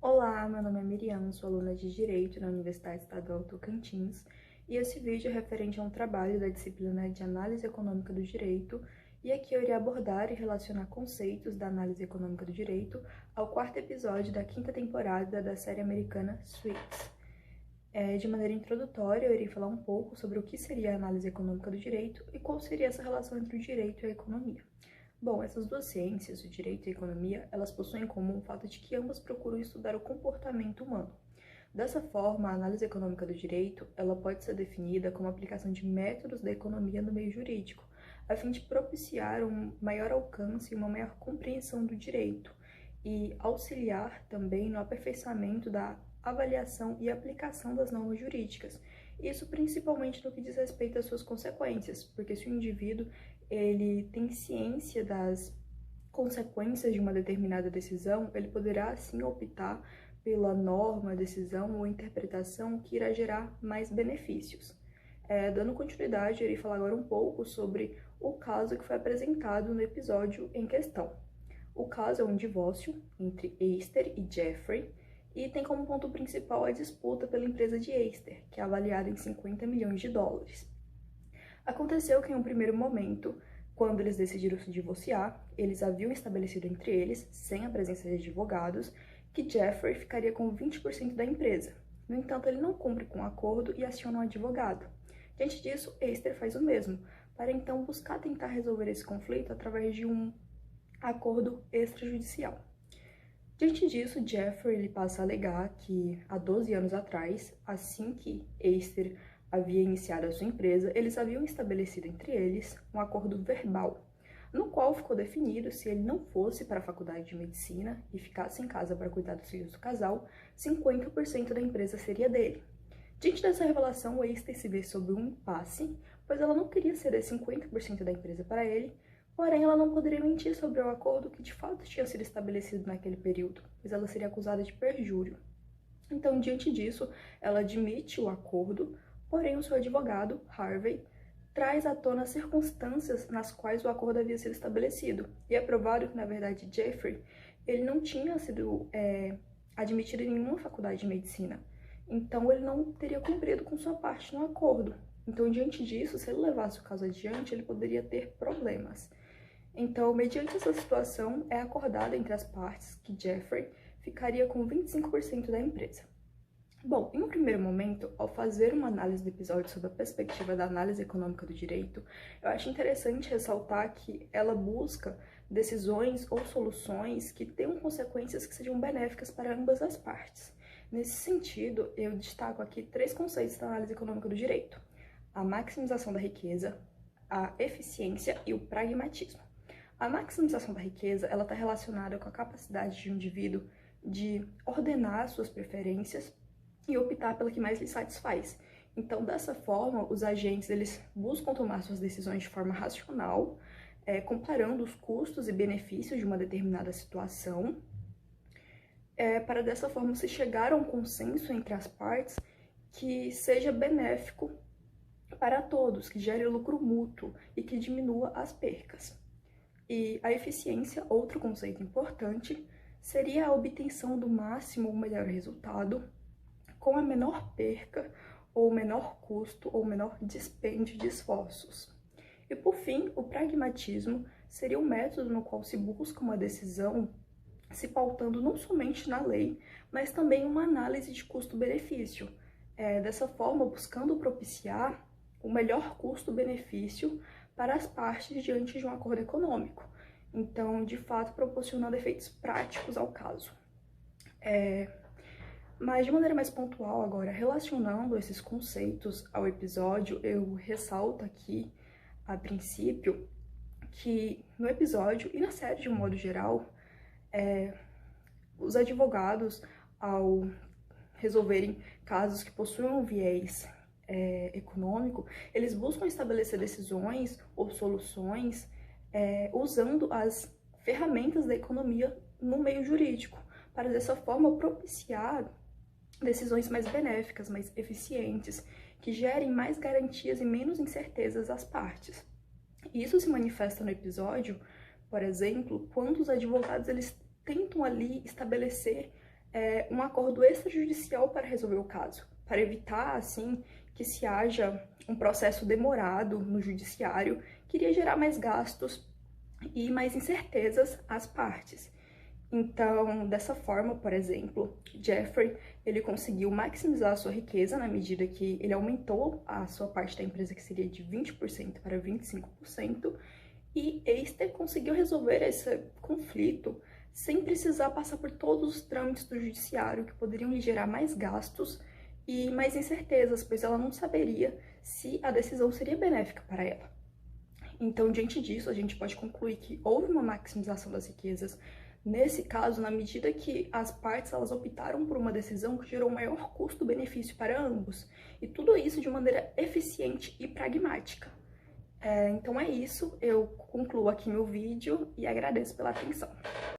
Olá, meu nome é Miriam, sou aluna de Direito na Universidade Estadual Tocantins e esse vídeo é referente a um trabalho da disciplina de Análise Econômica do Direito e aqui eu irei abordar e relacionar conceitos da Análise Econômica do Direito ao quarto episódio da quinta temporada da série americana Suits. De maneira introdutória, eu irei falar um pouco sobre o que seria a Análise Econômica do Direito e qual seria essa relação entre o direito e a economia. Bom, essas duas ciências, o direito e a economia, elas possuem em comum o fato de que ambas procuram estudar o comportamento humano. Dessa forma, a análise econômica do direito, ela pode ser definida como a aplicação de métodos da economia no meio jurídico, a fim de propiciar um maior alcance e uma maior compreensão do direito, e auxiliar também no aperfeiçoamento da avaliação e aplicação das normas jurídicas. Isso principalmente no que diz respeito às suas consequências, porque se o indivíduo ele tem ciência das consequências de uma determinada decisão, ele poderá assim optar pela norma, decisão ou interpretação que irá gerar mais benefícios. Dando continuidade, eu irei falar agora um pouco sobre o caso que foi apresentado no episódio em questão. O caso é um divórcio entre Esther e Jeffrey e tem como ponto principal a disputa pela empresa de Esther, que é avaliada em 50 milhões de dólares. Aconteceu que em um primeiro momento, quando eles decidiram se divorciar, eles haviam estabelecido entre eles, sem a presença de advogados, que Jeffrey ficaria com 20% da empresa. No entanto, ele não cumpre com o acordo e aciona um advogado. Diante disso, Esther faz o mesmo, para então buscar tentar resolver esse conflito através de um acordo extrajudicial. Diante disso, Jeffrey ele passa a alegar que há 12 anos atrás, assim que Esther havia iniciado a sua empresa, eles haviam estabelecido entre eles um acordo verbal, no qual ficou definido se ele não fosse para a faculdade de medicina e ficasse em casa para cuidar dos filhos do casal, 50% da empresa seria dele. Diante dessa revelação, Esther se vê sob um impasse, pois ela não queria ceder 50% da empresa para ele, porém ela não poderia mentir sobre o acordo que de fato tinha sido estabelecido naquele período, pois ela seria acusada de perjúrio. Então, diante disso, ela admite o acordo, porém o seu advogado, Harvey, traz à tona as circunstâncias nas quais o acordo havia sido estabelecido. E é provado que, na verdade, Jeffrey ele não tinha sido admitido em nenhuma faculdade de medicina. Então, ele não teria cumprido com sua parte no acordo. Então, diante disso, se ele levasse o caso adiante, ele poderia ter problemas. Então, mediante essa situação, é acordado entre as partes que Jeffrey ficaria com 25% da empresa. Bom, em um primeiro momento, ao fazer uma análise do episódio sobre a perspectiva da análise econômica do direito, eu acho interessante ressaltar que ela busca decisões ou soluções que tenham consequências que sejam benéficas para ambas as partes. Nesse sentido, eu destaco aqui 3 conceitos da análise econômica do direito: a maximização da riqueza, a eficiência e o pragmatismo. A maximização da riqueza, ela está relacionada com a capacidade de um indivíduo de ordenar suas preferências e optar pela que mais lhe satisfaz. Então, dessa forma, os agentes eles buscam tomar suas decisões de forma racional, comparando os custos e benefícios de uma determinada situação, para dessa forma se chegar a um consenso entre as partes que seja benéfico para todos, que gere lucro mútuo e que diminua as percas. E a eficiência, outro conceito importante, seria a obtenção do máximo ou melhor resultado com a menor perca, ou menor custo, ou menor dispêndio de esforços. E por fim, o pragmatismo seria um método no qual se busca uma decisão se pautando não somente na lei, mas também uma análise de custo-benefício. Dessa forma, buscando propiciar o melhor custo-benefício para as partes diante de um acordo econômico. Então, de fato, proporcionando efeitos práticos ao caso. Mas de maneira mais pontual agora, relacionando esses conceitos ao episódio, eu ressalto aqui, a princípio, que no episódio e na série de um modo geral, os advogados, ao resolverem casos que possuem um viés econômico, eles buscam estabelecer decisões ou soluções usando as ferramentas da economia no meio jurídico, para dessa forma propiciar decisões mais benéficas, mais eficientes, que gerem mais garantias e menos incertezas às partes. Isso se manifesta no episódio, por exemplo, quando os advogados eles tentam ali estabelecer um acordo extrajudicial para resolver o caso, para evitar, assim, que se haja um processo demorado no judiciário, que iria gerar mais gastos e mais incertezas às partes. Então, dessa forma, por exemplo, Jeffrey, ele conseguiu maximizar a sua riqueza na medida que ele aumentou a sua parte da empresa, que seria de 20% para 25%, e Esther conseguiu resolver esse conflito sem precisar passar por todos os trâmites do judiciário, que poderiam lhe gerar mais gastos e mais incertezas, pois ela não saberia se a decisão seria benéfica para ela. Então, diante disso, a gente pode concluir que houve uma maximização das riquezas, nesse caso, na medida que as partes elas optaram por uma decisão que gerou maior custo-benefício para ambos, e tudo isso de maneira eficiente e pragmática. Então é isso, eu concluo aqui meu vídeo e agradeço pela atenção.